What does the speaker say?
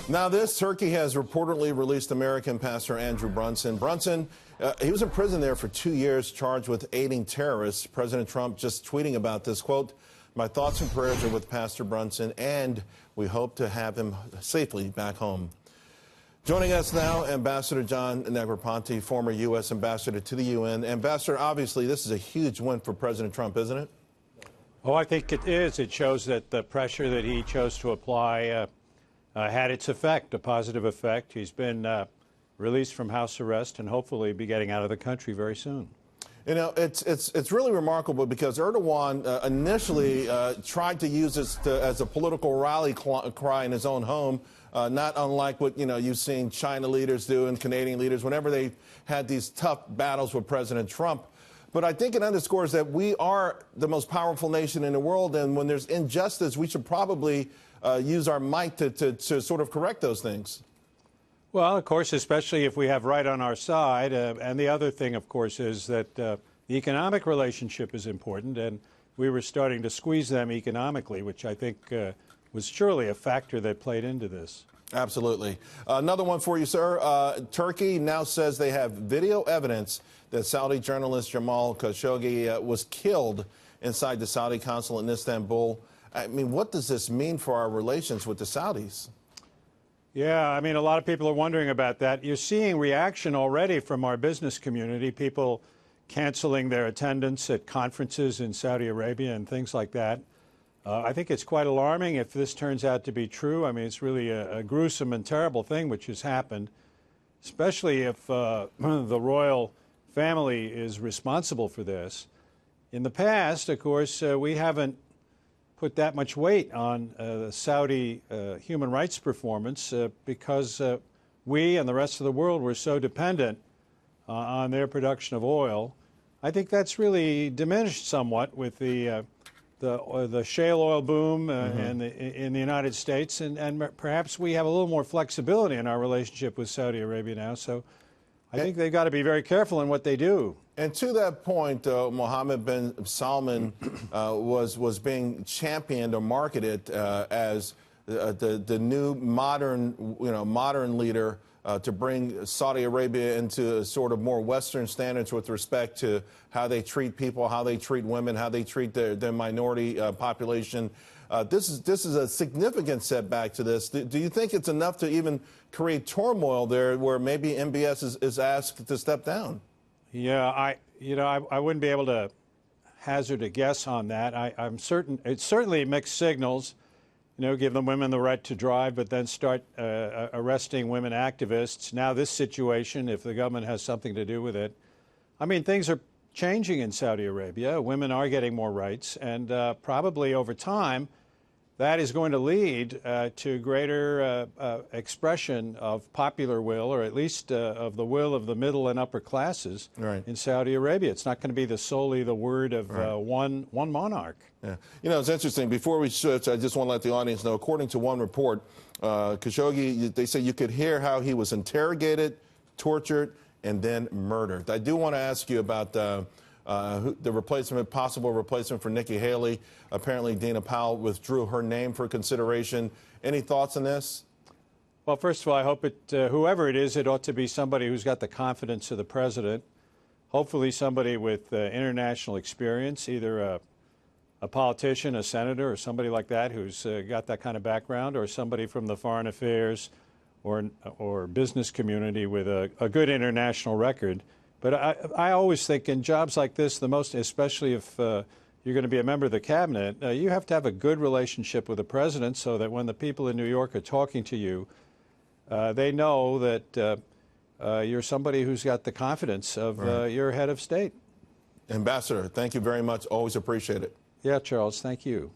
Now Turkey has reportedly released American pastor Andrew Brunson. Brunson, he was in prison there for 2 years, charged with aiding terrorists. President Trump just tweeting about this, quote, "My thoughts and prayers are with Pastor Brunson, and we hope to have him safely back home." Joining us now, Ambassador John Negroponte, former U.S. ambassador to the UN. Ambassador, obviously this is a huge win for President Trump, isn't it? Oh, I think it is. It shows that the pressure that he chose to apply had its effect, a positive effect. He's been released from house arrest and hopefully be getting out of the country very soon. You know, it's really remarkable because Erdogan initially tried to use this as a political rally cry in his own home, not unlike what, you've seen China leaders do and Canadian leaders whenever they had these tough battles with President Trump. But I think it underscores that we are the most powerful nation in the world, and when there's injustice, we should probably use our might to sort of correct those things. Well, of course, especially if we have right on our side. And the other thing, of course, is that the economic relationship is important, and we were starting to squeeze them economically, which I think was surely a factor that played into this. Absolutely. Another one for you, sir. Turkey now says they have video evidence that Saudi journalist Jamal Khashoggi was killed inside the Saudi consulate in Istanbul. I mean, what does this mean for our relations with the Saudis? Yeah, I mean, a lot of people are wondering about that. You're seeing reaction already from our business community, people canceling their attendance at conferences in Saudi Arabia and things like that. I think it's quite alarming if this turns out to be true. I mean, it's really a gruesome and terrible thing which has happened, especially if the royal family is responsible for this. In the past, of course, we haven't put that much weight on the Saudi human rights performance because we and the rest of the world were so dependent on their production of oil. I think that's really diminished somewhat with the shale oil boom in the United States, and perhaps we have a little more flexibility in our relationship with Saudi Arabia now. So I think they've got to be very careful in what they do. And to that point, Mohammed bin Salman was being championed or marketed as the new modern leader to bring Saudi Arabia into sort of more Western standards with respect to how they treat people, how they treat women, how they treat their minority population. This is a significant setback to this. Do you think it's enough to even create turmoil there where maybe MBS is asked to step down? Yeah, I wouldn't be able to hazard a guess on that. I'm certain it's certainly mixed signals. Give the women the right to drive, but then start arresting women activists. Now this situation, if the government has something to do with it. I mean, things are changing in Saudi Arabia. Women are getting more rights, and probably over time, that is going to lead to greater expression of popular will, or at least of the will of the middle and upper classes in Saudi Arabia. It's not going to be solely the word of one monarch. Yeah. It's interesting. Before we switch, I just want to let the audience know, according to one report, Khashoggi, they say you could hear how he was interrogated, tortured, and then murdered. I do want to ask you about the possible replacement for Nikki Haley. Apparently, Dina Powell withdrew her name for consideration. Any thoughts on this? Well, first of all, I hope whoever it is, it ought to be somebody who's got the confidence of the president. Hopefully somebody with international experience, either a politician, a senator, or somebody like that who's got that kind of background, or somebody from the foreign affairs or business community with a good international record. But I always think in jobs like this, especially if you're going to be a member of the cabinet, you have to have a good relationship with the president so that when the people in New York are talking to you, they know that you're somebody who's got the confidence of your head of state. Ambassador, thank you very much. Always appreciate it. Yeah, Charles, thank you.